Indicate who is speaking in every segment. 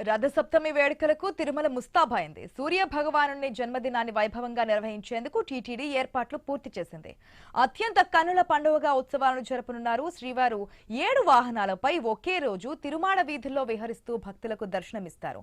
Speaker 1: రథసప్తమి వేడుకలకు తిరుమల ముస్తాబైంది. సూర్య భగవానుని జన్మదినాన్ని వైభవంగా నిర్వహించేందుకు టీటీడీ ఏర్పాట్లు పూర్తి చేసింది. అత్యంత కన్నుల పండుగగా ఉత్సవాలను జరుపనున్నారు. శ్రీవారు 7 వాహనాలపై ఒకే రోజు తిరుమాడ వీధుల్లో విహరిస్తూ భక్తులకు దర్శనమిస్తారు.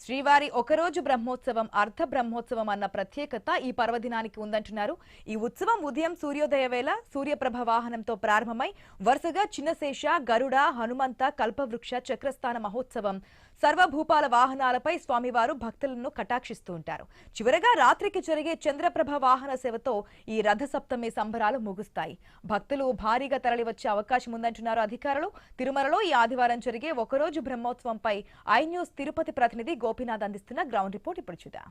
Speaker 1: శ్రీవారి ఒకరోజు బ్రహ్మోత్సవం, అర్ధ బ్రహ్మోత్సవం అన్న ప్రత్యేకత ఈ పర్వదినానికి ఉందంటున్నారు. ఈ ఉత్సవం ఉదయం సూర్యోదయ వేళ సూర్యప్రభ వాహనంతో ప్రారంభమై వరుసగా చిన్నశేష, గరుడ, హనుమంత, కల్పవృక్ష, చక్రస్థాన మహోత్సవం, సర్వభూపాల వాహనాలపై స్వామివారు భక్తులను కటాక్షిస్తూ ఉంటారు. చివరగా రాత్రికి జరిగే చంద్రప్రభ వాహన సేవతో ఈ రథసప్తమి సంబరాలు ముగుస్తాయి. భక్తులు భారీగా తరలివచ్చే అవకాశం ఉందంటున్నారు అధికారులు. తిరుమలలో ఈ ఆదివారం జరిగే ఒకరోజు బ్రహ్మోత్సవంపై ఐ న్యూస్ తిరుపతి ప్రతినిధి గోపీనాథ్ అందిస్తున్న గ్రౌండ్ రిపోర్ట్ ఇప్పుడు చూద్దాం.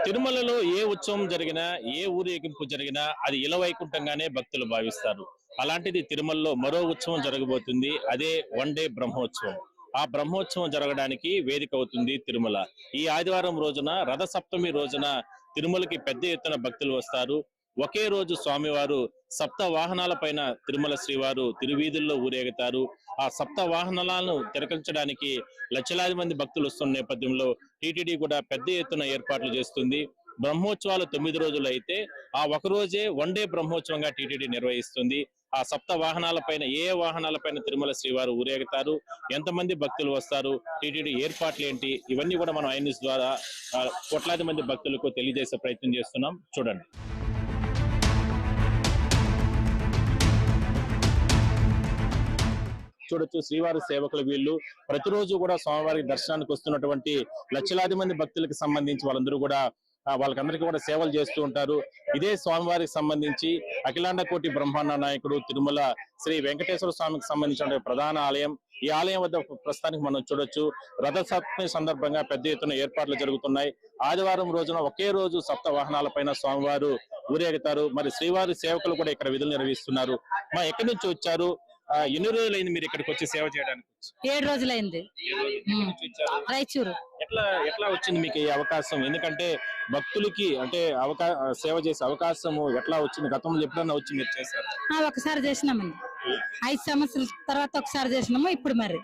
Speaker 2: తిరుమలలో ఏ ఉత్సవం జరిగినా, ఏ ఊరేగింపు జరిగినా అది ఇలవైకుంఠంగానే భక్తులు భావిస్తారు. అలాంటిది తిరుమలలో మరో ఉత్సవం జరగబోతుంది. అదే 1 డే బ్రహ్మోత్సవం. ఆ బ్రహ్మోత్సవం జరగడానికి వేదిక అవుతుంది తిరుమల. ఈ ఆదివారం రోజున, రథ సప్తమి రోజున తిరుమలకి పెద్ద ఎత్తున భక్తులు వస్తారు. ఒకే రోజు స్వామివారు సప్త వాహనాల పైన తిరుమల శ్రీవారు తిరువీధుల్లో ఊరేగుతారు. ఆ సప్త వాహనాలను తిరగించడానికి లక్షలాది మంది భక్తులు వస్తున్న నేపథ్యంలో టీటీడీ కూడా పెద్ద ఎత్తున ఏర్పాట్లు చేస్తుంది. బ్రహ్మోత్సవాలు 9 రోజులు అయితే ఆ ఒక రోజే 1 డే బ్రహ్మోత్సవంగా టీటీడీ నిర్వహిస్తుంది. ఆ సప్త వాహనాలపైన ఏ వాహనాలపైన తిరుమల శ్రీవారు ఊరేగుతారు, ఎంతమంది భక్తులు వస్తారు, టీటీడీ ఏర్పాట్లు ఏంటి, ఇవన్నీ కూడా మనం ఐ న్యూస్ ద్వారా కోట్లాది మంది భక్తులకు తెలియజేసే ప్రయత్నం చేస్తున్నాం. చూడండి. చూడొచ్చు, శ్రీవారి సేవకులు వీళ్ళు ప్రతిరోజు కూడా స్వామివారి దర్శనానికి వస్తున్నటువంటి లక్షలాది మంది భక్తులకు సంబంధించి వాళ్ళందరూ కూడా వాళ్ళకందరికీ కూడా సేవలు చేస్తూ ఉంటారు. ఇదే స్వామివారికి సంబంధించి అఖిలాండ కోటి బ్రహ్మాండ నాయకుడు తిరుమల శ్రీ వెంకటేశ్వర స్వామికి సంబంధించిన ప్రధాన ఆలయం. ఈ ఆలయం వద్ద ప్రస్తుతానికి మనం చూడొచ్చు, రథసప్తమి సందర్భంగా పెద్ద ఎత్తున ఏర్పాట్లు జరుగుతున్నాయి. ఆదివారం రోజున ఒకే రోజు సప్త వాహనాల పైన స్వామివారు ఊరేగుతారు. మరి శ్రీవారి సేవకులు కూడా ఇక్కడ విధులు నిర్వహిస్తున్నారు. మా ఎక్కడి నుంచి వచ్చారు, ఎన్ని రోజులైంది మీరు ఇక్కడికి వచ్చి సేవ చేయడానికి?
Speaker 3: 7 రోజులైంది. రాయచూరు.
Speaker 2: ఎట్లా వచ్చింది మీకు ఈ అవకాశం? ఎందుకంటే భక్తులకి అంటే సేవ చేసే అవకాశం ఎట్లా వచ్చింది? గతంలో ఎప్పుడన్నా వచ్చి మీరు చేశారు?
Speaker 3: ఒకసారి చేసినామండి. 5 సంవత్సరాల తర్వాత ఒకసారి చేసినాము. ఇప్పుడు మరి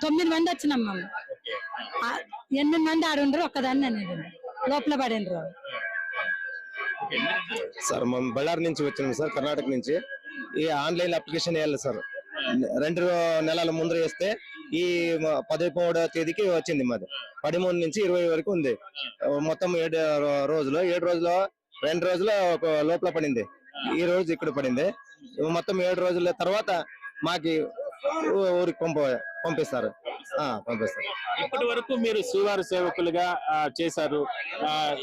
Speaker 3: 9 మంది వచ్చినాం మేము. 8 మంది ఆడుండ్రు, ఒక్కదాన్ని అనేది లోపల పడిండ్రు.
Speaker 4: సార్ మేము బళ్ళారి నుంచి వచ్చినాం సార్, కర్ణాటక నుంచి. ఈ ఆన్లైన్ అప్లికేషన్ వేయాలి సార్. 2 నెలల ముందు వేస్తే ఈ 13వ తేదీకి వచ్చింది. మాది 13 నుంచి 20 వరకు ఉంది. మొత్తం 7 రోజులు. 7 రోజులు 2 రోజులు లోపల పడింది. ఈ రోజు ఇక్కడ పడింది. మొత్తం 7 రోజుల తర్వాత మాకి ఊరికి పంపిస్తారు.
Speaker 2: ఇప్పటి వరకు మీరు శ్రీవారి సేవకులుగా చేశారు.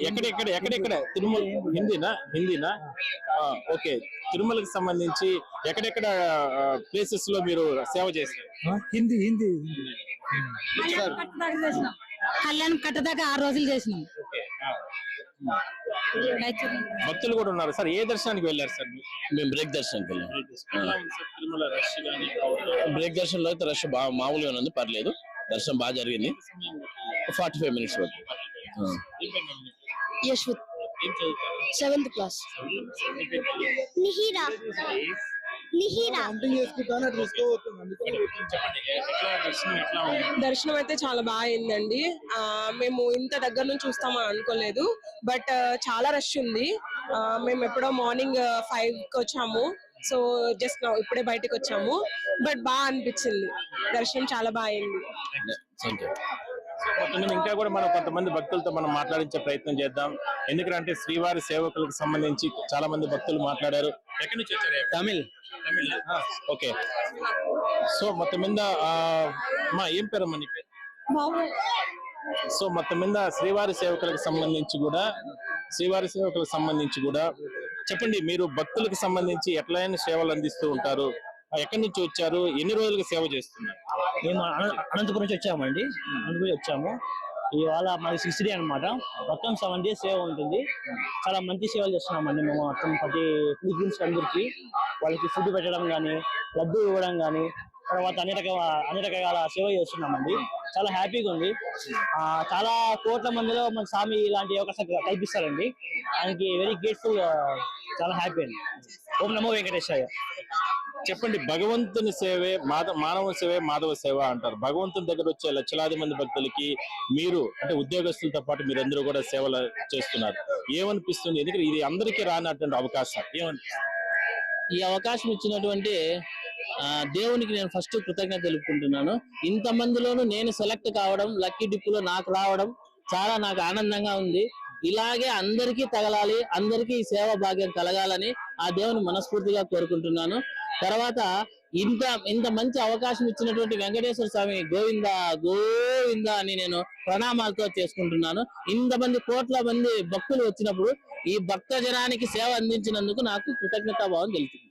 Speaker 2: ఎక్కడెక్కడ తిరుమల హిందీనా ఓకే, తిరుమలకి సంబంధించి ఎక్కడెక్కడ ప్లేసెస్ లో మీరు సేవ చేశారు?
Speaker 5: హిందీ
Speaker 3: కళ్యాణం కట్టదాకా 6 రోజులు చేసినాం.
Speaker 2: భక్తులు కూడా ఉన్నారు సార్. ఏ దర్శనానికి వెళ్ళారు సార్?
Speaker 6: మేము బ్రేక్ దర్శనానికి వెళ్ళాం. బ్రేక్ దర్శనంలో అయితే రష్ మామూలుగా ఉంది, పర్లేదు. దర్శనం బాగా జరిగింది. 45 మినిట్స్ వరకు.
Speaker 7: Yashwant, 7th class. నిహిరా.
Speaker 8: దర్శనం అయితే చాలా బాగా అయిందండి. మేము ఇంత దగ్గర నుంచి చూస్తామని అనుకోలేదు. బట్ చాలా రష్ ఉంది. మేము ఎప్పుడో మార్నింగ్ 5కి వచ్చాము. సో జస్ట్ ఇప్పుడే బయటకు వచ్చాము. బట్ బాగా అనిపించింది. దర్శనం చాలా బాగా అయింది.
Speaker 2: ఇంకా కూడా మనం కొంతమంది భక్తులతో మనం మాట్లాడించే ప్రయత్నం చేద్దాం. ఎందుకంటే శ్రీవారి సేవకులకు సంబంధించి చాలా మంది భక్తులు మాట్లాడారు. ఎక్కడి నుంచి వచ్చారు?
Speaker 4: తమిళ్.
Speaker 2: ఓకే. సో మొత్తం మీద మా ఏం పేరమ్మా నీ పేరు? సో మొత్తం మీద శ్రీవారి సేవకులకు సంబంధించి కూడా చెప్పండి. మీరు భక్తులకు సంబంధించి ఎట్లయినా సేవలు అందిస్తూ ఉంటారు. ఎక్కడి నుంచి వచ్చారు? ఎన్ని రోజులుగా సేవ చేస్తున్నారు?
Speaker 5: మేము అనంతపురం నుంచి వచ్చామండి. అనంతపురం వచ్చాము. ఇవాళ మాది 6 డే అనమాట. మొత్తం 7 days సేవ ఉంటుంది. చాలా మంచి సేవలు చేస్తున్నామండి మేము. మొత్తం ప్రతి పిలిగ్రిమ్స్ అందరికి వాళ్ళకి ఫుడ్ పెట్టడం కానీ, లడ్డు ఇవ్వడం కానీ, తర్వాత అన్ని రకాల సేవ చేస్తున్నామండి. చాలా హ్యాపీగా ఉంది. చాలా కోట్ల మందిలో మన స్వామి ఇలాంటి అవకాశం కల్పిస్తారండి. దానికి వెరీ గ్రేట్ఫుల్, చాలా హ్యాపీ అండి. ఓం నమో వెంకటేశాయ.
Speaker 2: చెప్పండి, భగవంతుని సేవే మానవ సేవే మాధవ సేవ అంటారు. భగవంతుని దగ్గర వచ్చే లక్షలాది మంది భక్తులకి మీరు అంటే ఉద్యోగస్తులతో పాటు మీరందరూ కూడా సేవలు చేస్తున్నారు. ఏమనిపిస్తుంది? ఎందుకంటే ఇది అందరికీ రానటువంటి అవకాశం. ఏమనిపిస్తుంది?
Speaker 6: ఈ అవకాశం ఇచ్చినటువంటి దేవునికి నేను ఫస్ట్ కృతజ్ఞత తెలుపుకుంటున్నాను. ఇంతమందిలోనూ నేను సెలెక్ట్ కావడం, లక్కీ డిప్పులో నాకు రావడం చాలా నాకు ఆనందంగా ఉంది. ఇలాగే అందరికీ తగలాలి, అందరికీ ఈ సేవ భాగ్యం కలగాలని ఆ దేవుని మనస్ఫూర్తిగా కోరుకుంటున్నాను. తర్వాత ఇంత మంచి అవకాశం ఇచ్చినటువంటి వెంకటేశ్వర స్వామి గోవింద గోవింద అని నేను ప్రణామాలతో చేసుకుంటున్నాను. ఇంతమంది కోట్ల మంది భక్తులు వచ్చినప్పుడు ఈ భక్త జనానికి సేవ అందించినందుకు నాకు కృతజ్ఞతాభావం తెలుస్తుంది.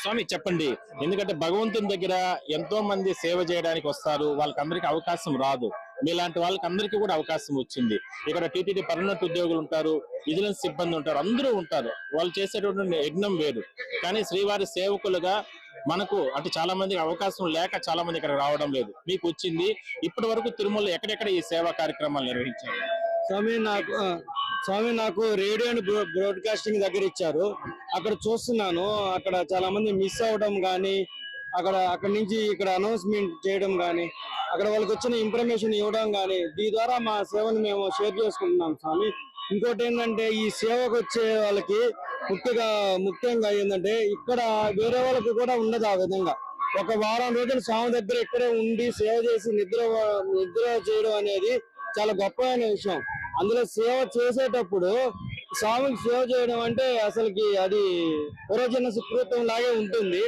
Speaker 2: స్వామి చెప్పండి, ఎందుకంటే భగవంతుని దగ్గర ఎంతో మంది సేవ చేయడానికి వస్తారు, వాళ్ళకందరికీ అవకాశం రాదు. మీలాంటి వాళ్ళకి అందరికీ కూడా అవకాశం వచ్చింది. ఇక్కడ టీటీడీ పర్మనెంట్ ఉద్యోగులు ఉంటారు, విజిలెన్స్ సిబ్బంది ఉంటారు, అందరూ ఉంటారు. వాళ్ళు చేసేటువంటి యజ్ఞం వేరు. కానీ శ్రీవారి సేవకులుగా మనకు అంటే చాలా మందికి అవకాశం లేక చాలా మంది ఇక్కడ రావడం లేదు. మీకు వచ్చింది. ఇప్పటి వరకు తిరుమలలో ఎక్కడెక్కడ ఈ సేవా కార్యక్రమాలు నిర్వహించారు?
Speaker 9: స్వామి నాకు రేడియో అండ్ బ్రాడ్కాస్టింగ్ దగ్గర ఇచ్చారు. అక్కడ చూస్తున్నాను, అక్కడ చాలా మంది మిస్ అవడం కానీ, అక్కడ నుంచి ఇక్కడ అనౌన్స్మెంట్ చేయడం కానీ, అక్కడ వాళ్ళకి వచ్చిన ఇన్ఫర్మేషన్ ఇవ్వడం కానీ, దీని ద్వారా మా సేవను మేము షేర్ చేసుకుంటున్నాం స్వామి. ఇంకోటి ఏంటంటే ఈ సేవకు వచ్చే వాళ్ళకి ముఖ్యంగా ఏంటంటే ఇక్కడ వేరే వాళ్ళకి కూడా ఉండదు. ఆ విధంగా ఒక వారం రోజులు స్వామి దగ్గర ఇక్కడే ఉండి సేవ చేసి నిద్ర చేయడం అనేది చాలా గొప్పమైన విషయం. అందులో సేవ చేసేటప్పుడు స్వామికి సేవ చేయడం అంటే అసలుకి అది పూర్వజన్మ సుకృతం లాగే ఉంటుంది.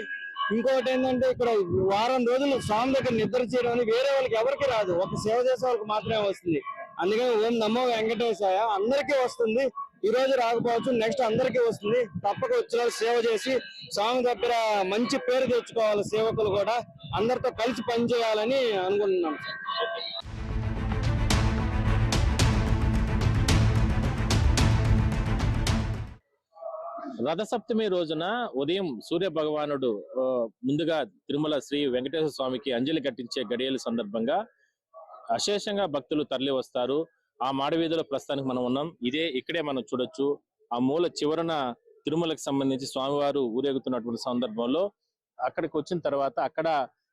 Speaker 9: ఇంకోటి ఏంటంటే ఇక్కడ వారం రోజులు స్వామి దగ్గర నిద్ర చేయడం అని వేరే వాళ్ళకి ఎవరికి రాదు, ఒక సేవ చేసే వాళ్ళకి మాత్రమే వస్తుంది. అందుకని ఓం నమో వెంకటేశాయ అందరికీ వస్తుంది. ఈ రోజు రాకపోవచ్చు, నెక్స్ట్ అందరికీ వస్తుంది. తప్పక వచ్చిన సేవ చేసి స్వామి దగ్గర మంచి పేరు తెచ్చుకోవాలి. సేవకులు కూడా అందరితో కలిసి పనిచేయాలని అనుకుంటున్నాం.
Speaker 2: రథసప్తమి రోజున ఉదయం సూర్య భగవానుడు ముందుగా తిరుమల శ్రీ వెంకటేశ్వర స్వామికి అంజలి కట్టించే గడియల సందర్భంగా అశేషంగా భక్తులు తరలి వస్తారు. ఆ మాడవీధిలో ప్రస్తుతానికి మనం ఉన్నాం. ఇక్కడే మనం చూడొచ్చు. ఆ మూల చివరన తిరుమలకు సంబంధించి స్వామివారు ఊరేగుతున్నటువంటి సందర్భంలో అక్కడికి వచ్చిన తర్వాత అక్కడ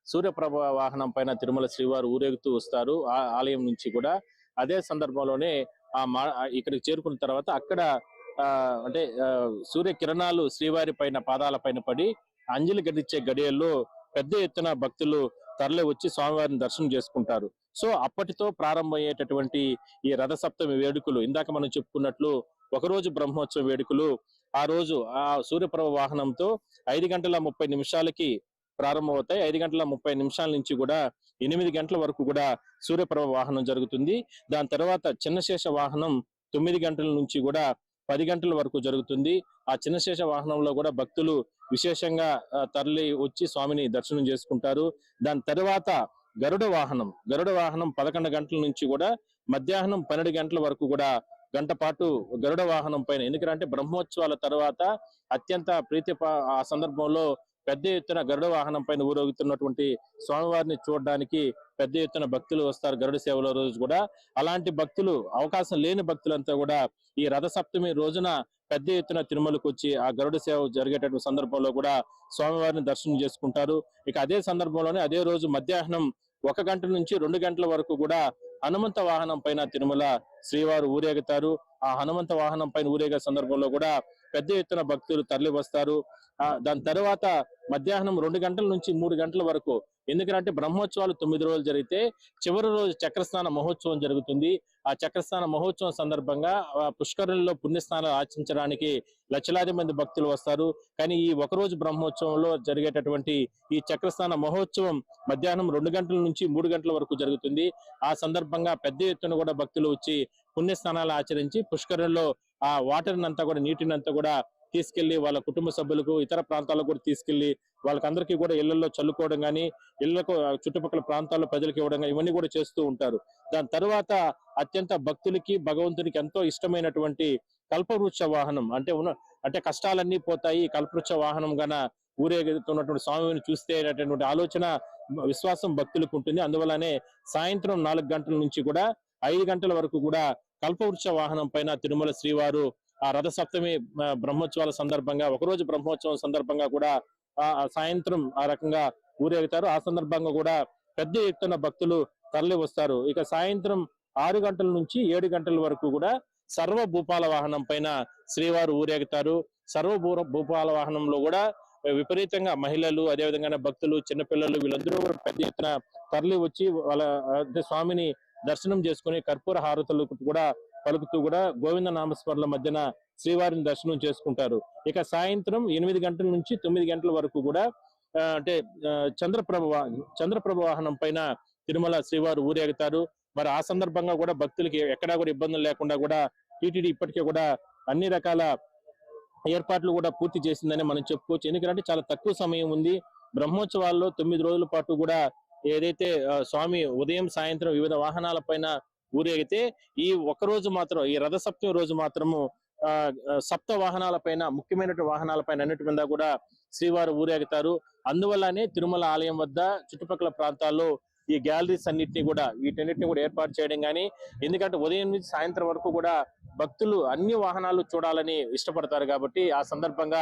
Speaker 2: సూర్యప్రభ వాహనం పైన తిరుమల శ్రీవారు ఊరేగుతూ వస్తారు ఆ ఆలయం నుంచి కూడా. అదే సందర్భంలోనే ఇక్కడికి చేరుకున్న తర్వాత అక్కడ అంటే సూర్య కిరణాలు శ్రీవారి పైన పాదాల పైన పడి అంజలి గడిచే గడియల్లో పెద్ద ఎత్తున భక్తులు తరలి వచ్చి స్వామివారిని దర్శనం చేసుకుంటారు. సో అప్పటితో ప్రారంభమయ్యేటటువంటి ఈ రథసప్తమి వేడుకలు, ఇందాక మనం చెప్పుకున్నట్లు ఒకరోజు బ్రహ్మోత్సవ వేడుకలు ఆ రోజు ఆ సూర్యప్రభ వాహనంతో 5:30 ప్రారంభమవుతాయి. 5:30 నుంచి కూడా 8 గంటల వరకు కూడా సూర్యప్రభ వాహనం జరుగుతుంది. దాని తర్వాత చిన్నశేష వాహనం 9 గంటల నుంచి కూడా 10 గంటల వరకు జరుగుతుంది. ఆ చిన్నశేష వాహనంలో కూడా భక్తులు విశేషంగా తరలి వచ్చి స్వామిని దర్శనం చేసుకుంటారు. దాని తర్వాత గరుడ వాహనం 11 గంటల నుంచి కూడా మధ్యాహ్నం 12 గంటల వరకు కూడా గంట పాటు గరుడ వాహనం పైన, ఎందుకంటే బ్రహ్మోత్సవాల తర్వాత అత్యంత ఆ సందర్భంలో పెద్ద ఎత్తున గరుడ వాహనం పైన ఊరేగుతున్నటువంటి స్వామివారిని చూడడానికి పెద్ద ఎత్తున భక్తులు వస్తారు గరుడ సేవల రోజు కూడా. అలాంటి భక్తులు, అవకాశం లేని భక్తులంతా కూడా ఈ రథసప్తమి రోజున పెద్ద ఎత్తున తిరుమలకు వచ్చి ఆ గరుడ సేవ జరిగేటటువంటి సందర్భంలో కూడా స్వామివారిని దర్శనం చేసుకుంటారు. ఇక అదే సందర్భంలోనే అదే రోజు మధ్యాహ్నం 1 గంట నుంచి 2 గంటల వరకు కూడా హనుమంత వాహనం పైన తిరుమల శ్రీవారు ఊరేగుతారు. ఆ హనుమంత వాహనం పైన ఊరేగే సందర్భంలో కూడా పెద్ద ఎత్తున భక్తులు తరలి వస్తారు. దాని తర్వాత మధ్యాహ్నం 2 గంటల నుంచి 3 గంటల వరకు, ఎందుకంటే బ్రహ్మోత్సవాలు 9 రోజులు జరిగితే చివరి రోజు చక్రస్నాన మహోత్సవం జరుగుతుంది. ఆ చక్రస్నాన మహోత్సవం సందర్భంగా పుష్కరుల్లో పుణ్యస్నానాలు ఆచరించడానికి లక్షలాది మంది భక్తులు వస్తారు. కానీ ఈ ఒకరోజు బ్రహ్మోత్సవంలో జరిగేటటువంటి ఈ చక్రస్నాన మహోత్సవం మధ్యాహ్నం 2 గంటల నుంచి 3 గంటల వరకు జరుగుతుంది. ఆ సందర్భంగా పెద్ద ఎత్తున కూడా భక్తులు వచ్చి పుణ్యస్నానాలు ఆచరించి పుష్కరంలో ఆ వాటర్ అంతా కూడా, నీటినంతా కూడా తీసుకెళ్లి వాళ్ళ కుటుంబ సభ్యులకు, ఇతర ప్రాంతాలకు కూడా తీసుకెళ్లి వాళ్ళకందరికీ కూడా ఇళ్లలో చల్లుకోవడం కానీ, ఇళ్లకు చుట్టుపక్కల ప్రాంతాల్లో ప్రజలకు ఇవ్వడం కానీ ఇవన్నీ కూడా చేస్తూ ఉంటారు. దాని తర్వాత అత్యంత భక్తులకి, భగవంతునికి ఎంతో ఇష్టమైనటువంటి కల్పవృక్ష వాహనం, అంటే కష్టాలన్నీ పోతాయి కల్పవృక్ష వాహనం గన ఊరేగుతున్నటువంటి స్వామిని చూస్తే అనేటటువంటి ఆలోచన విశ్వాసం భక్తులకు ఉంటుంది. అందువల్లనే సాయంత్రం 4 గంటల నుంచి కూడా 5 గంటల వరకు కూడా కల్పవృక్ష వాహనం పైన తిరుమల శ్రీవారు ఆ రథసప్తమి బ్రహ్మోత్సవాల సందర్భంగా, ఒకరోజు బ్రహ్మోత్సవం సందర్భంగా కూడా సాయంత్రం ఆ రకంగా ఊరేగుతారు. ఆ సందర్భంగా కూడా పెద్ద ఎత్తున భక్తులు తరలి వస్తారు. ఇక సాయంత్రం 6 గంటల నుంచి 7 గంటల వరకు కూడా సర్వ భూపాల వాహనం పైన శ్రీవారు ఊరేగుతారు. సర్వ భూపాల వాహనంలో కూడా విపరీతంగా మహిళలు, అదేవిధంగా భక్తులు, చిన్నపిల్లలు వీళ్ళందరూ కూడా పెద్ద ఎత్తున తరలి వచ్చి వాళ్ళ స్వామిని దర్శనం చేసుకుని కర్పూర హారతులు కూడా పలుకుతూ కూడా గోవింద నామస్మరణల మధ్యన శ్రీవారిని దర్శనం చేసుకుంటారు. ఇక సాయంత్రం 8 గంటల నుంచి 9 గంటల వరకు కూడా అంటే చంద్రప్రభ వాహనం పైన తిరుమల శ్రీవారు ఊరేగుతారు. మరి ఆ సందర్భంగా కూడా భక్తులకి ఎక్కడా కూడా ఇబ్బందులు లేకుండా కూడా టీటీడీ ఇప్పటికే కూడా అన్ని రకాల ఏర్పాట్లు కూడా పూర్తి చేసిందని మనం చెప్పుకోవచ్చు. ఎందుకంటే చాలా తక్కువ సమయం ఉంది. బ్రహ్మోత్సవాల్లో 9 రోజుల పాటు కూడా ఏదైతే స్వామి ఉదయం సాయంత్రం వివిధ వాహనాల పైన ఊరేగితే, ఈ ఒక్కరోజు మాత్రం, ఈ రథసప్తమి రోజు మాత్రము సప్త వాహనాల పైన, ముఖ్యమైనటువంటి వాహనాల పైన అన్నిటి మీద కూడా శ్రీవారు ఊరేగుతారు. అందువల్లనే తిరుమల ఆలయం వద్ద చుట్టుపక్కల ప్రాంతాల్లో ఈ గ్యాలరీస్ అన్నిటిని కూడా, వీటన్నిటిని కూడా ఏర్పాటు చేయడం కానీ, ఎందుకంటే ఉదయం నుంచి సాయంత్రం వరకు కూడా భక్తులు అన్ని వాహనాలు చూడాలని ఇష్టపడతారు కాబట్టి ఆ సందర్భంగా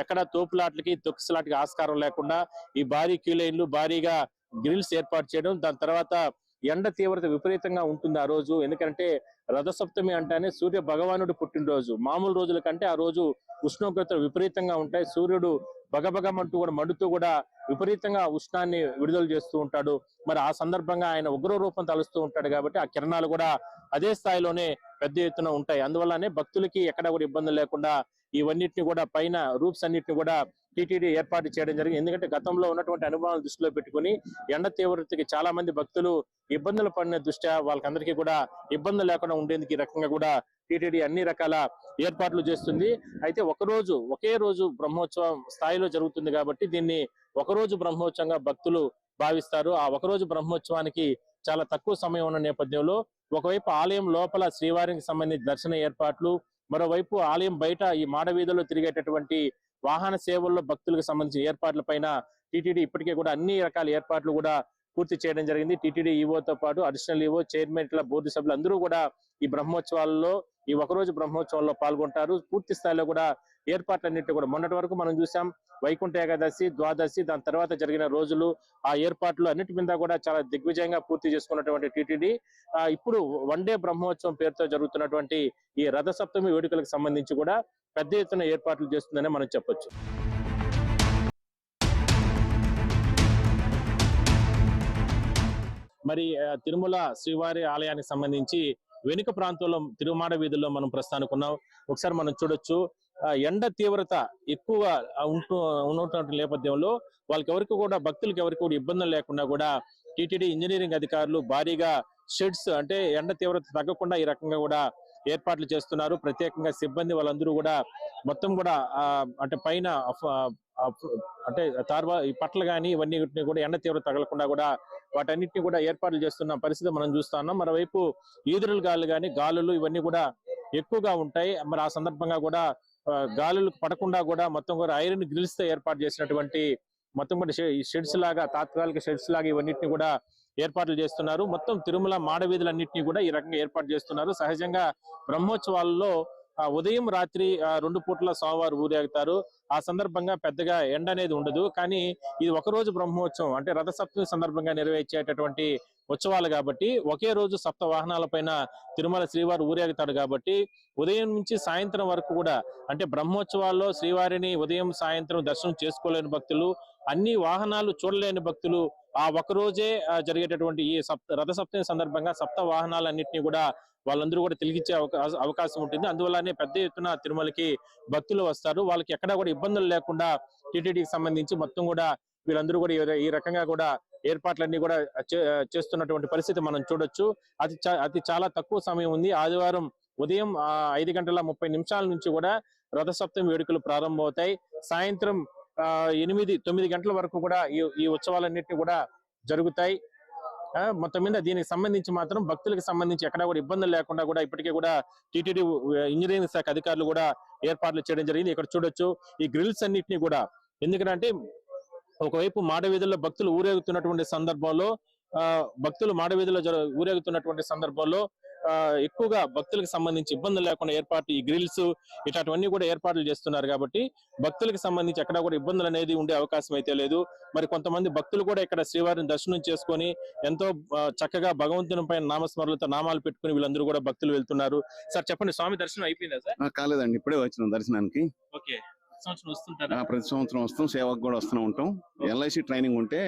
Speaker 2: ఎక్కడ తోపులాట్లకి తొక్కిసలాట్లకి ఆస్కారం లేకుండా ఈ భారీ క్యూ లైన్లు, భారీగా గ్రిల్స్ ఏర్పాటు చేయడం. దాని తర్వాత ఎండ తీవ్రత విపరీతంగా ఉంటుంది ఆ రోజు. ఎందుకంటే రథసప్తమి అంటేనే సూర్య భగవానుడు పుట్టినరోజు. మామూలు రోజుల కంటే ఆ రోజు ఉష్ణోగ్రతలు విపరీతంగా ఉంటాయి. సూర్యుడు బగబగమంటూ కూడా మండుతూ కూడా విపరీతంగా ఉష్ణాన్ని విడుదల చేస్తూ ఉంటాడు. మరి ఆ సందర్భంగా ఆయన ఉగ్ర రూపం తలుస్తూ ఉంటాడు కాబట్టి ఆ కిరణాలు కూడా అదే స్థాయిలోనే పెద్ద ఎత్తున ఉంటాయి. అందువల్లనే భక్తులకి ఎక్కడ కూడా ఇబ్బందులు లేకుండా ఇవన్నిటిని కూడా పైన రూప్స్ అన్నిటిని కూడా టీటీడీ ఏర్పాటు చేయడం జరిగింది. ఎందుకంటే గతంలో ఉన్నటువంటి అనుభవాలను దృష్టిలో పెట్టుకుని ఎండ తీవ్రతకి చాలా మంది భక్తులు ఇబ్బందులు పడిన దృష్ట్యా వాళ్ళకందరికీ కూడా ఇబ్బందులు లేకుండా ఉండేందుకు ఈ రకంగా కూడా టీటీడీ అన్ని రకాల ఏర్పాట్లు చేస్తుంది. అయితే ఒకే రోజు బ్రహ్మోత్సవం స్థాయిలో జరుగుతుంది కాబట్టి దీన్ని ఒకరోజు బ్రహ్మోత్సవంగా భక్తులు భావిస్తారు. ఆ ఒకరోజు బ్రహ్మోత్సవానికి చాలా తక్కువ సమయం ఉన్న నేపథ్యంలో ఒకవైపు ఆలయం లోపల శ్రీవారికి సంబంధించిన దర్శన ఏర్పాట్లు, మరోవైపు ఆలయం బయట ఈ మాడవీధుల్లో తిరిగేటటువంటి వాహన సేవల్లో భక్తులకు సంబంధించిన ఏర్పాట్ల పైన టీటీడీ ఇప్పటికే కూడా అన్ని రకాల ఏర్పాట్లు కూడా పూర్తి చేయడం జరిగింది. టీటీడీ ఈవోతో పాటు అడిషనల్ ఈవో, చైర్మన్ల, బోర్డు సభ్యులు అందరూ కూడా ఈ బ్రహ్మోత్సవాల్లో, ఈ ఒకరోజు బ్రహ్మోత్సవాల్లో పాల్గొంటారు. పూర్తి స్థాయిలో కూడా ఏర్పాట్లన్నింటి కూడా మొన్నటి వరకు మనం చూసాం. వైకుంఠ ఏకాదశి, ద్వాదశి, దాని తర్వాత జరిగిన రోజులు, ఆ ఏర్పాట్లు అన్నిటి మీద కూడా చాలా దిగ్విజయంగా పూర్తి చేసుకున్నటువంటి టీటీడీ ఇప్పుడు వన్ డే బ్రహ్మోత్సవం పేరుతో జరుగుతున్నటువంటి ఈ రథసప్తమి వేడుకలకు సంబంధించి కూడా పెద్ద ఎత్తున ఏర్పాట్లు చేస్తుందని మనం చెప్పొచ్చు. మరి తిరుమల శ్రీవారి ఆలయానికి సంబంధించి వెనుక ప్రాంతంలో తిరుమాడ వీధుల్లో మనం ప్రస్థానుకున్నాం. ఒకసారి మనం చూడొచ్చు, ఎండ తీవ్రత ఎక్కువ ఉన్నటువంటి నేపథ్యంలో ఎవరికి కూడా భక్తులకు ఎవరికి కూడా ఇబ్బందులు లేకుండా కూడా టీటీడీ ఇంజనీరింగ్ అధికారులు భారీగా షెడ్స్, అంటే ఎండ తీవ్రత తగ్గకుండా ఈ రకంగా కూడా ఏర్పాట్లు చేస్తున్నారు. ప్రత్యేకంగా సిబ్బంది వాళ్ళందరూ కూడా మొత్తం కూడా అంటే పైన అంటే ఈ పట్ల కానీ ఇవన్నీ కూడా ఎండ తీవ్రత తగలకుండా కూడా వాటన్నిటిని కూడా ఏర్పాట్లు చేస్తున్న పరిస్థితి మనం చూస్తా ఉన్నాం. మరోవైపు ఈదురులు గాలులు ఇవన్నీ కూడా ఎక్కువగా ఉంటాయి. మరి ఆ సందర్భంగా కూడా గాలులు పడకుండా కూడా మొత్తం కూడా ఐరన్ గ్రిల్స్ తో ఏర్పాటు చేసినటువంటి మొత్తం కూడా షెడ్స్ లాగా, తాత్కాలిక షెడ్స్ లాగా ఇవన్నిటిని కూడా ఏర్పాట్లు చేస్తున్నారు. మొత్తం తిరుమల మాడవీధులన్నింటినీ కూడా ఈ రకంగా ఏర్పాటు చేస్తున్నారు. సహజంగా బ్రహ్మోత్సవాల్లో ఉదయం రాత్రి 2 పూట్ల స్వామివారు ఊరేగుతారు. ఆ సందర్భంగా పెద్దగా ఎండ అనేది ఉండదు. కానీ ఇది ఒకరోజు బ్రహ్మోత్సవం, అంటే రథసప్తమి సందర్భంగా నిర్వహించేటటువంటి ఉత్సవాలు కాబట్టి ఒకే రోజు సప్త వాహనాల పైన తిరుమల శ్రీవారు ఊరేగుతాడు కాబట్టి ఉదయం నుంచి సాయంత్రం వరకు కూడా, అంటే బ్రహ్మోత్సవాల్లో శ్రీవారిని ఉదయం సాయంత్రం దర్శనం చేసుకోలేని భక్తులు, అన్ని వాహనాలు చూడలేని భక్తులు ఆ ఒకరోజే జరిగేటటువంటి ఈ రథసప్తమి సందర్భంగా సప్త వాహనాలన్నింటినీ కూడా వాళ్ళందరూ కూడా తిరిగిచ్చే అవకాశం ఉంటుంది. అందువల్లనే పెద్ద ఎత్తున తిరుమలకి భక్తులు వస్తారు. వాళ్ళకి ఎక్కడా కూడా ఇబ్బందులు లేకుండా టీటీడీకి సంబంధించి మొత్తం కూడా వీళ్ళందరూ కూడా ఈ రకంగా కూడా ఏర్పాట్లన్నీ కూడా చేస్తున్నటువంటి పరిస్థితి మనం చూడొచ్చు. అతి చాలా తక్కువ సమయం ఉంది. ఆదివారం ఉదయం 5:30 నుంచి కూడా రథసప్తమి వేడుకలు ప్రారంభమవుతాయి. సాయంత్రం 8-9 గంటల వరకు కూడా ఈ ఉత్సవాలన్నింటినీ కూడా జరుగుతాయి. మొత్తం మీద దీనికి సంబంధించి మాత్రం భక్తులకు సంబంధించి ఎక్కడా కూడా ఇబ్బందులు లేకుండా కూడా ఇప్పటికే కూడా టీటీడీ ఇంజనీరింగ్ శాఖ అధికారులు కూడా ఏర్పాట్లు చేయడం జరిగింది. ఇక్కడ చూడొచ్చు ఈ గ్రిల్స్ అన్నింటినీ కూడా, ఎందుకంటే ఒకవైపు మాడవీధుల్లో భక్తులు ఊరేగుతున్నటువంటి సందర్భంలో భక్తులు మాడవీధుల్లో ఊరేగుతున్నటువంటి సందర్భంలో ఎక్కువగా భక్తులకు సంబంధించి ఇబ్బందులు లేకుండా ఏర్పాటు ఈ గ్రిల్స్ ఇట్లాంటివన్నీ కూడా ఏర్పాట్లు చేస్తున్నారు కాబట్టి భక్తులకు సంబంధించి ఎక్కడా కూడా ఇబ్బందులు అనేది ఉండే అవకాశం అయితే లేదు. మరి కొంతమంది భక్తులు కూడా ఇక్కడ శ్రీవారిని దర్శనం చేసుకొని ఎంతో చక్కగా భగవంతుని పైన నామస్మరణలతో నామాలు పెట్టుకుని వీళ్ళందరూ కూడా భక్తులు వెళ్తున్నారు. సార్ చెప్పండి, స్వామి దర్శనం అయిపోయిందా సార్?
Speaker 10: కాలేదండి, ఇప్పుడే వచ్చినాం దర్శనానికి.
Speaker 2: ఓకే, సంవత్సరం వస్తుంటారా?
Speaker 10: ప్రతి సంవత్సరం వస్తాం, సేవకు కూడా వస్తూనే ఉంటాం. ఎల్ఐసి ట్రైనింగ్ ఉంటే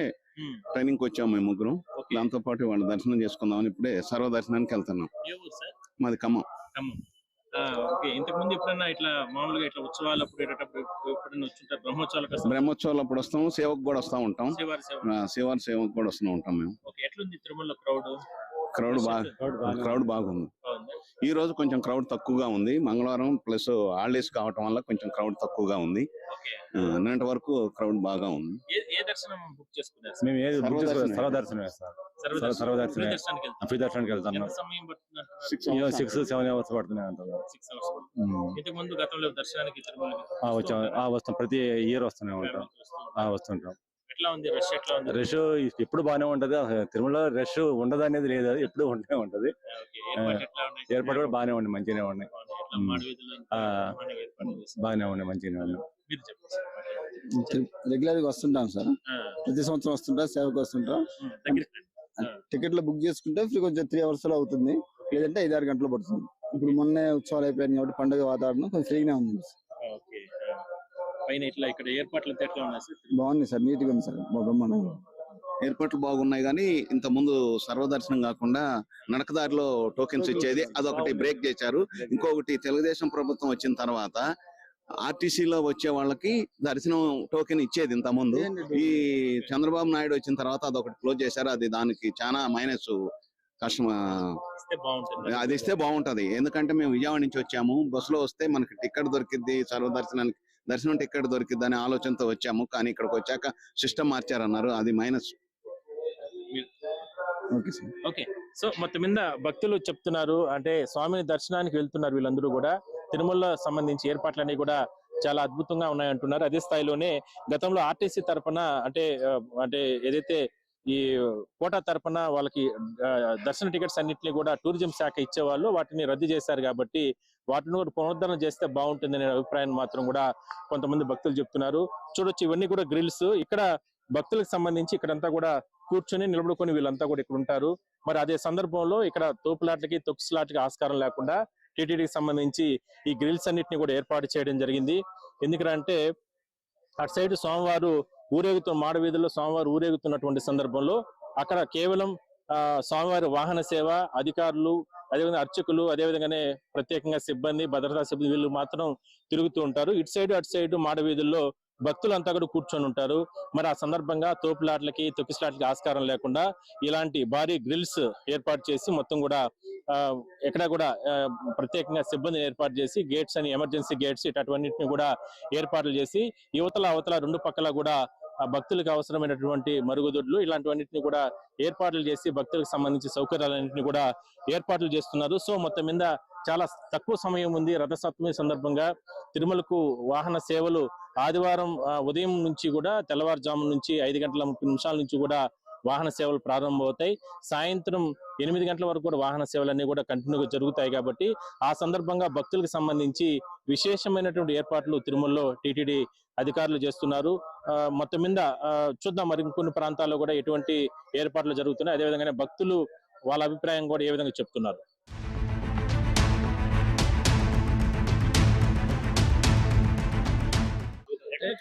Speaker 10: ట్రైనింగ్ కి వచ్చాము మేము ముగ్గురు. దాంతో పాటు వాళ్ళు దర్శనం చేసుకుందామని ఇప్పుడే సర్వ దర్శనానికి వెళ్తున్నాం. మాది ఖమ్మం.
Speaker 2: ఇంతకు ముందు ఎప్పుడైనా ఇట్లా మామూలుగా ఇట్లా ఉత్సవాలు ఎప్పుడైనా వచ్చుంటారు?
Speaker 10: బ్రహ్మోత్సవాలు అప్పుడు వస్తాం, సేవకు కూడా వస్తూ ఉంటాం. శ్రీవారి సేవకు కూడా వస్తూ ఉంటాం మేము.
Speaker 2: ఎట్లుంది తిరుమల క్రౌడ్?
Speaker 10: క్రౌడ్ బాగుంది. ఈ రోజు కొంచెం క్రౌడ్ తక్కువగా ఉంది. మంగళవారం ప్లస్ హాలిడేస్ కావటం వల్ల కొంచెం క్రౌడ్ తక్కువగా ఉంది. నిన్నటి వరకు క్రౌడ్ బాగా ఉంది.
Speaker 11: ఫ్రీ దర్శనానికి వెళ్తాం. 6-7 అవర్స్ పడుతున్నాయి. వస్తాం, ప్రతి ఇయర్ వస్తూనే ఉంటాం. వస్తుంటాం. రష్ ఎప్పుడు బాగానే ఉంటది. తిరుమల రష్ ఉండదు అనేది లేదు, ఎప్పుడు ఉంటూనే ఉంటది. ఏర్పాటు కూడా బాగానే ఉన్నాయి, మంచిగానే ఉన్నాయి. బాగానే ఉన్నాయి, మంచిగానే ఉన్నాయి.
Speaker 12: రెగ్యులర్ గా వస్తుంటాం సార్, ప్రతి సంవత్సరం వస్తుంటాం, సేవకు వస్తుంటాం. టికెట్లు బుక్ చేసుకుంటే కొంచెం 3 hours లో అవుతుంది, లేదంటే 5-6 గంటలు పడుతుంది. ఇప్పుడు మొన్నే ఉత్సవాలు అయిపోయాయి కాబట్టి పండుగ వాతావరణం కొంచెం ఫ్రీగానే ఉంది. బాగుంది సార్, నీట్ గా ఉంది సార్, బ్రహ్మాండంగా.
Speaker 10: ఏర్పాట్లు బాగున్నాయి కానీ ఇంత ముందు సర్వదర్శనం కాకుండా నడకదారిలో టోకెన్స్ ఇచ్చేది, అదొకటి బ్రేక్ చేశారు. ఇంకొకటి తెలుగుదేశం ప్రభుత్వం వచ్చిన తర్వాత ఆర్టీసీలో వచ్చే వాళ్ళకి దర్శనం టోకెన్ ఇచ్చేది ఇంత ముందు. ఈ చంద్రబాబు నాయుడు వచ్చిన తర్వాత అదొకటి క్లోజ్ చేశారు. అది దానికి చాలా మైనస్ కష్టం. అది ఇస్తే బాగుంటది, ఎందుకంటే మేము విజయవాడ నుంచి వచ్చాము. బస్సులో వస్తే మనకి టికెట్ దొరికిద్ది, సర్వదర్శనానికి దర్శనం టికెట్ దొరికిద్ది అనే ఆలోచనతో వచ్చాము. కానీ ఇక్కడికి వచ్చాక సిస్టమ్ మార్చారన్నారు, అది మైనస్.
Speaker 2: ఓకే, సో మొత్తం మీద భక్తులు చెప్తున్నారు, అంటే స్వామిని దర్శనానికి వెళ్తున్నారు వీళ్ళందరూ కూడా. తిరుమల సంబంధించి ఏర్పాట్లన్నీ కూడా చాలా అద్భుతంగా ఉన్నాయంటున్నారు. అదే స్థాయిలోనే గతంలో ఆర్టీసీ తరఫున అంటే ఏదైతే ఈ కోటా తరఫున వాళ్ళకి దర్శన టికెట్స్ అన్నింటినీ కూడా టూరిజం శాఖ ఇచ్చేవాళ్ళు, వాటిని రద్దు చేశారు. కాబట్టి వాటిని కూడా పునరుద్ధరణ చేస్తే బాగుంటుంది అనే అభిప్రాయం మాత్రం కూడా కొంతమంది భక్తులు చెప్తున్నారు. చూడొచ్చు, ఇవన్నీ కూడా గ్రిల్స్. ఇక్కడ భక్తులకు సంబంధించి ఇక్కడంతా కూడా కూర్చొని నిలబడుకొని వీళ్ళంతా కూడా ఇక్కడ ఉంటారు. మరి అదే సందర్భంలో ఇక్కడ తోపులాట్లకి తొక్కిసలాట్లకి ఆస్కారం లేకుండా టీటీడీకి సంబంధించి ఈ గ్రిల్స్ అన్నిటిని కూడా ఏర్పాటు చేయడం జరిగింది. ఎందుకంటే అటు సైడ్ స్వామివారు మాడవీధుల్లో స్వామివారు ఊరేగుతున్నటువంటి సందర్భంలో అక్కడ కేవలం స్వామివారి వాహన సేవ అధికారులు, అదేవిధంగా అర్చకులు, అదేవిధంగానే ప్రత్యేకంగా సిబ్బంది, భద్రతా సిబ్బంది వీళ్ళు మాత్రం తిరుగుతూ ఉంటారు. ఇటు సైడ్ అటు సైడ్ మాడవీధుల్లో భక్తులంతా కూడా కూర్చొని ఉంటారు. మరి ఆ సందర్భంగా తోపులాట్లకి తొక్కిసలాట్లకి ఆస్కారం లేకుండా ఇలాంటి భారీ గ్రిల్స్ ఏర్పాటు చేసి మొత్తం కూడా ఎక్కడ కూడా ప్రత్యేకంగా సిబ్బందిని ఏర్పాటు చేసి గేట్స్ అని ఎమర్జెన్సీ గేట్స్ ఇటువంటిని కూడా ఏర్పాట్లు చేసి అవతల 2 పక్కల కూడా భక్తులకు అవసరమైనటువంటి మరుగుదొడ్లు ఇలాంటివన్నింటినీ కూడా ఏర్పాట్లు చేసి భక్తులకు సంబంధించి సౌకర్యాలన్నింటినీ కూడా ఏర్పాట్లు చేస్తున్నారు. సో మొత్తం మీద చాలా తక్కువ సమయం ఉంది. రథసప్తమి సందర్భంగా తిరుమలకు వాహన సేవలు ఆదివారం ఉదయం నుంచి కూడా తెల్లవారుజాము నుంచి 5:30 నుంచి కూడా వాహన సేవలు ప్రారంభమవుతాయి. సాయంత్రం 8 గంటల వరకు కూడా వాహన సేవలన్నీ కూడా కంటిన్యూగా జరుగుతాయి. కాబట్టి ఆ సందర్భంగా భక్తులకు సంబంధించి విశేషమైనటువంటి ఏర్పాట్లు తిరుమలలో టీటీడీ అధికారులు చేస్తున్నారు. మొత్తం మీద చూద్దాం మరి ఇంకొన్ని ప్రాంతాల్లో కూడా ఎటువంటి ఏర్పాట్లు జరుగుతున్నాయి, అదేవిధంగానే భక్తులు వాళ్ళ అభిప్రాయం కూడా ఏ విధంగా చెప్తున్నారు.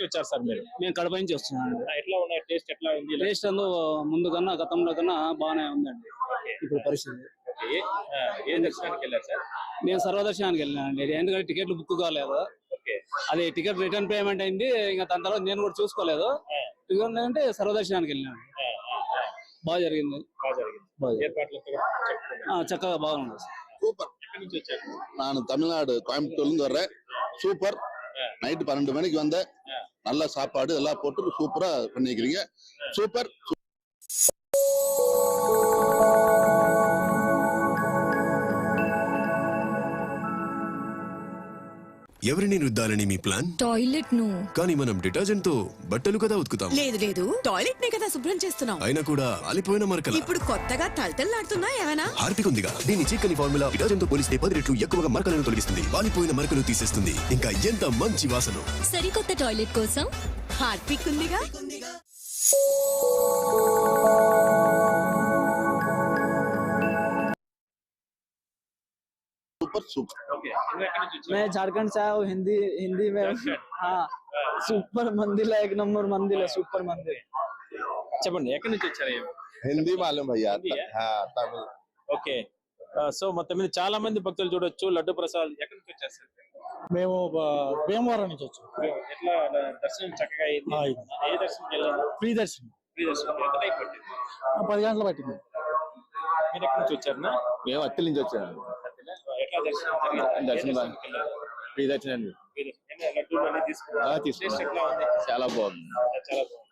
Speaker 2: వచ్చారు సార్ మీరు?
Speaker 5: మేము కడప నుంచి వస్తున్నాం.
Speaker 2: ఎట్లా ఉన్నాయి టేస్ట్? ఎట్లా ఉంది
Speaker 5: టేస్ట్? ముందు కన్నా గతంలో కన్నా బాగానే ఉందండి ఇప్పుడు పరిస్థితి.
Speaker 2: ఏ దర్శనానికి వెళ్ళారు సార్?
Speaker 5: నేను సర్వదర్శనానికి వెళ్ళానండి, ఎందుకంటే టికెట్లు బుక్ కాలేదు. అది టికెట్ రిటర్న్ పేమెంట్ అయింది, ఇంకా దాని తర్వాత నేను కూడా చూసుకోలేదు. అంటే సర్వదర్శనానికి వెళ్ళాను, బాగా జరిగింది. చక్కగా బాగుంది.
Speaker 13: சூப்பர். நான் தமிழ்நாடு கோயம்புத்தூர்ல இருந்து வர்றேன். சூப்பர். நைட்டு 12 மணிக்கு வந்தேன், நல்ல சாப்பாடு எல்லாம் போட்டு சூப்பரா பண்ணிக்கிறீங்க. சூப்பர்.
Speaker 14: ఎవరిని రుద్దాలని మీ ప్లాన్?
Speaker 15: టాయిలెట్ ను.
Speaker 14: కానీ మనం డిటర్జెంట్ తో బట్టలు కదా ఉతుకుతాం.
Speaker 15: లేదు లేదు, టాయిలెట్ నే కదా శుభ్రం చేస్తున్నాం.
Speaker 14: అయినా కూడా ఆలిపోయిన మరకలు.
Speaker 15: ఇప్పుడు కొత్తగా తలతల్లాడుతున్నా ఏమైనా?
Speaker 14: హార్పిక్ ఉందిగా, దీని చిక్కని ఫార్ములా డిటర్జెంట్ తో పోలిస్తే 10 రెట్లు ఎక్కువగా మరకలను తొలగిస్తుంది, వాలిపోయిన మరకలు తీసేస్తుంది. ఇంకా ఎంత మంచి వాసన.
Speaker 15: సరికొత్త టాయిలెట్ కోసం హార్పిక్ ఉందిగా.
Speaker 5: मैं झारखंड से आया हूँ। हिंदी में हाँ सुपर मंदिर है, 1 नंबर मंदिर है, सुपर मंदिर।
Speaker 2: చెప్పండి, ఎక్కడి నుంచి వచ్చారు?
Speaker 13: హిందీ మాలూమ్ భయ్యా, తమిళ్.
Speaker 2: ఓకే, సో మొత్తం మీద చాలా మంది భక్తులు చూడొచ్చు. లడ్డు ప్రసాద్ ఎక్కడి నుంచి వచ్చారు సార్?
Speaker 5: మేము భీమవరం నుంచి వచ్చాం.
Speaker 2: ఎట్లా దర్శనం చక్కగా అయింది? ఏ దర్శనం వెళ్ళారు?
Speaker 5: ఫ్రీ దర్శనం.
Speaker 2: ఎంత టైం పట్టింది?
Speaker 5: 10 గంటలు పట్టింది.
Speaker 2: మీరు ఎక్కడి నుంచి వచ్చారు?
Speaker 4: మేము అత్తిలి నుంచి వచ్చాము.
Speaker 2: ఎట్లా దర్శనం
Speaker 4: దర్శనం ఫ్రీ దర్శనం
Speaker 2: లడ్డూలు అన్ని తీసుకున్నారు? టేస్ట్ ఎట్లా ఉంది?
Speaker 4: చాలా బాగుంది.
Speaker 2: చాలా బాగుంది.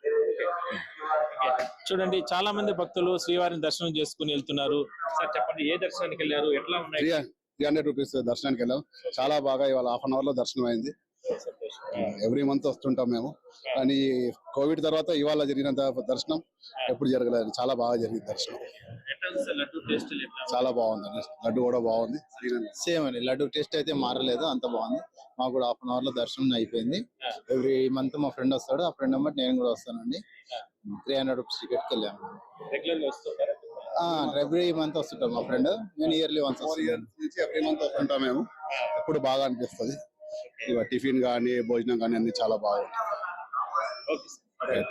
Speaker 2: చూడండి, చాలా మంది భక్తులు శ్రీవారిని దర్శనం చేసుకుని వెళ్తున్నారు. సార్ చెప్పండి, ఏ దర్శనానికి వెళ్ళారు? ఎట్లా ఉన్నాయి?
Speaker 13: 300 రూపీస్ దర్శనానికి వెళ్ళాం. చాలా బాగా ఇవాళ 1/2 అవర్ లో దర్శనం అయింది. ఎవ్రీ మంత్ వస్తుంటాం మేము, కానీ కోవిడ్ తర్వాత ఇవాళ జరిగినంత దర్శనం ఎప్పుడు జరగలేదు. చాలా బాగా జరిగింది దర్శనం. చాలా బాగుంది. లడ్డు కూడా బాగుంది.
Speaker 4: సేమ్ అండి, లడ్డు టేస్ట్ అయితే మారలేదు, అంత బాగుంది. మాకు కూడా 1/2 అవర్ లో దర్శనం అయిపోయింది. ఎవ్రీ మంత్ మా ఫ్రెండ్ వస్తాడు, ఆ ఫ్రెండ్ నెంబర్ నేను కూడా వస్తానండి. 300 రూపీస్ టికెట్కి వెళ్ళాము. ఎవ్రీ మంత్ వస్తుంటాం మా ఫ్రెండ్, నేను ఇయర్లీ వన్స్
Speaker 13: ఎవ్రీ మంత్ వస్తుంటాం మేము. ఎప్పుడు బాగా అనిపిస్తుంది. టిఫిన్ కానీ భోజనం కానీ అన్ని చాలా బాగుంటుంది.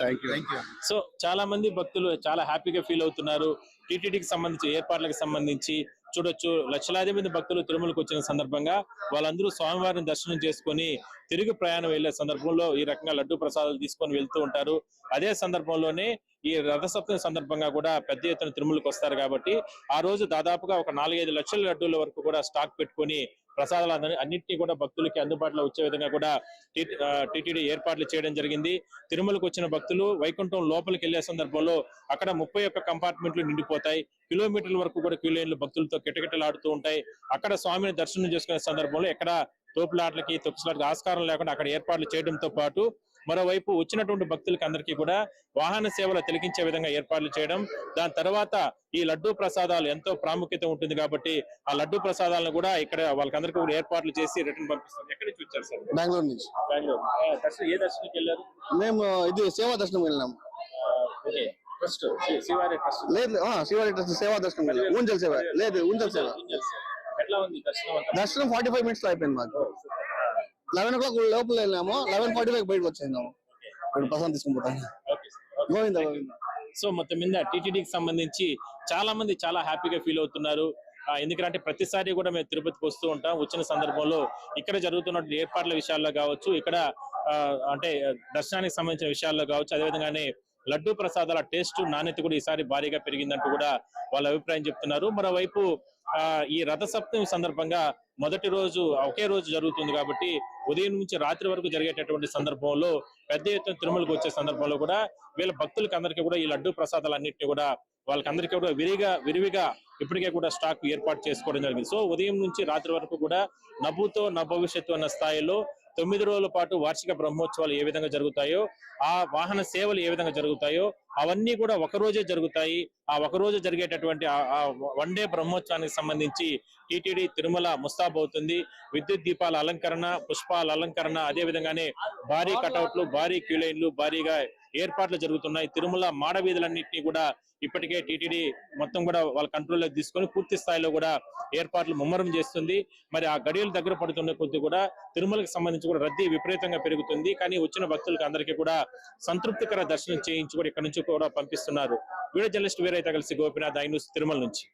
Speaker 13: Thank you.
Speaker 2: సో చాలా మంది భక్తులు చాలా హ్యాపీగా ఫీల్ అవుతున్నారు. టీటీడీకి సంబంధించి ఏర్పాట్లకు సంబంధించి చూడొచ్చు, లక్షలాది మంది భక్తులు తిరుమలకు వచ్చిన సందర్భంగా వాళ్ళందరూ స్వామివారిని దర్శనం చేసుకుని తిరిగి ప్రయాణం వెళ్లే సందర్భంలో ఈ రకంగా లడ్డు ప్రసాదాలు తీసుకొని వెళ్తూ ఉంటారు. అదే సందర్భంలోనే ఈ రథసప్తమి సందర్భంగా కూడా పెద్ద ఎత్తున తిరుమలకు వస్తారు కాబట్టి ఆ రోజు దాదాపుగా ఒక 4-5 లక్షల లడ్డూల వరకు కూడా స్టాక్ పెట్టుకుని ప్రసాదాలు అన్నింటినీ కూడా భక్తులకి అందుబాటులో వచ్చే విధంగా కూడా టీటీడీ ఏర్పాట్లు చేయడం జరిగింది. తిరుమలకు వచ్చిన భక్తులు వైకుంఠం లోపలికి వెళ్లే సందర్భంలో అక్కడ 31 కంపార్ట్మెంట్లు నిండిపోతాయి. కిలోమీటర్ల వరకు కూడా క్యూ లైన్లు భక్తులతో కిటకిటలాడుతూ ఉంటాయి. అక్కడ స్వామిని దర్శనం చేసుకునే సందర్భంలో ఎక్కడ తోపులాట్లకి తొక్కిసలాట్లకి ఆస్కారం లేకుండా అక్కడ ఏర్పాట్లు చేయడంతో పాటు మరోవైపు వచ్చినటువంటి భక్తులకి అందరికీ కూడా వాహన సేవలు తిలకించే విధంగా ఏర్పాట్లు చేయడం, దాని తర్వాత ఈ లడ్డూ ప్రసాదాలు ఎంతో ప్రాముఖ్యత ఉంటుంది కాబట్టి ఆ లడ్డూ ప్రసాదాలను కూడా ఇక్కడ వాళ్ళకందరికీ కూడా ఏర్పాట్లు చేసి రిటర్న్ పంపిస్తారు. ఎక్కడి నుంచి వచ్చారు సార్?
Speaker 13: బెంగళూరు నుంచి.
Speaker 2: బెంగళూరు. ఏ దర్శనంకి వెళ్ళారు?
Speaker 13: మేము ఇది సేవా దర్శనం వెళ్ళినాము.
Speaker 2: ట్రస్ట్ శివారి ట్రస్ట్
Speaker 13: లేదు, శివారి ట్రస్ట్ సేవా దర్శనం ఊంజల్ సేవ లేదు, ఊంజల్ సేవ.
Speaker 2: ఎట్లా ఉంది దర్శనం?
Speaker 13: దర్శనం 45 మినిట్స్ లో అయిపోయింది మాకు. 11 o'clock లోపల వెళ్ళాము, 11:45 బయటకు వచ్చేసాము. ఇప్పుడు ప్రసాదం తీసుకుని పోతాను. గోవింద గోవింద.
Speaker 2: సో మొత్తం మీద టీటీడీకి సంబంధించి చాలా మంది చాలా హ్యాపీగా ఫీల్ అవుతున్నారు. ఎందుకంటే ప్రతిసారి కూడా మేము తిరుపతికి వస్తూ ఉంటాం. వచ్చిన సందర్భంలో ఇక్కడ జరుగుతున్న ఏర్పాట్ల విషయాల్లో కావచ్చు, ఇక్కడ అంటే దర్శనానికి సంబంధించిన విషయాల్లో కావచ్చు, అదేవిధంగానే లడ్డూ ప్రసాదాల టేస్ట్ నాణ్యత కూడా ఈసారి భారీగా పెరిగిందంటూ కూడా వాళ్ళ అభిప్రాయం చెప్తున్నారు. మరోవైపు ఈ రథసప్తమి సందర్భంగా మొదటి రోజు ఒకే రోజు జరుగుతుంది కాబట్టి ఉదయం నుంచి రాత్రి వరకు జరిగేటటువంటి సందర్భంలో పెద్ద ఎత్తున తిరుమలకు వచ్చే సందర్భంలో కూడా వీళ్ళ భక్తులకి అందరికీ కూడా ఈ లడ్డూ ప్రసాదాలన్నింటినీ కూడా వాళ్ళకందరికీ కూడా విరివిగా ఇప్పటికే కూడా స్టాక్ ఏర్పాటు చేసుకోవడం జరిగింది. సో ఉదయం నుంచి రాత్రి వరకు కూడా నవ్వుతో నా భవిష్యత్తు అన్న స్థాయిలో 9 రోజుల పాటు వార్షిక బ్రహ్మోత్సవాలు ఏ విధంగా జరుగుతాయో, ఆ వాహన సేవలు ఏ విధంగా జరుగుతాయో అవన్నీ కూడా ఒక రోజే జరుగుతాయి. ఆ ఒక రోజు జరిగేటటువంటి ఆ 1 డే బ్రహ్మోత్సవానికి సంబంధించి టీటీడీ తిరుమల ముస్తాబవుతుంది. విద్యుత్ దీపాల అలంకరణ, పుష్పాల అలంకరణ, అదే విధంగానే భారీ కటౌట్లు, భారీ క్యూలైన్లు, భారీగా ఏర్పాట్లు జరుగుతున్నాయి. తిరుమల మాడవీధులన్నింటినీ కూడా ఇప్పటికే టీటీడీ మొత్తం కూడా వాళ్ళ కంట్రోల్లో తీసుకొని పూర్తి స్థాయిలో కూడా ఏర్పాట్లు ముమ్మరం చేస్తుంది. మరి ఆ గడియలు దగ్గర పడుతున్న కొద్ది కూడా తిరుమలకు సంబంధించి కూడా రద్దీ విపరీతంగా పెరుగుతుంది. కానీ వచ్చిన భక్తులకు అందరికీ కూడా సంతృప్తికర దర్శనం చేయించి కూడా ఇక్కడ నుంచి కూడా పంపిస్తున్నారు. వీడియో జర్నలిస్ట్ వీరైతే కలిసి గోపినాథ్, ఐ న్యూస్ తిరుమల నుంచి.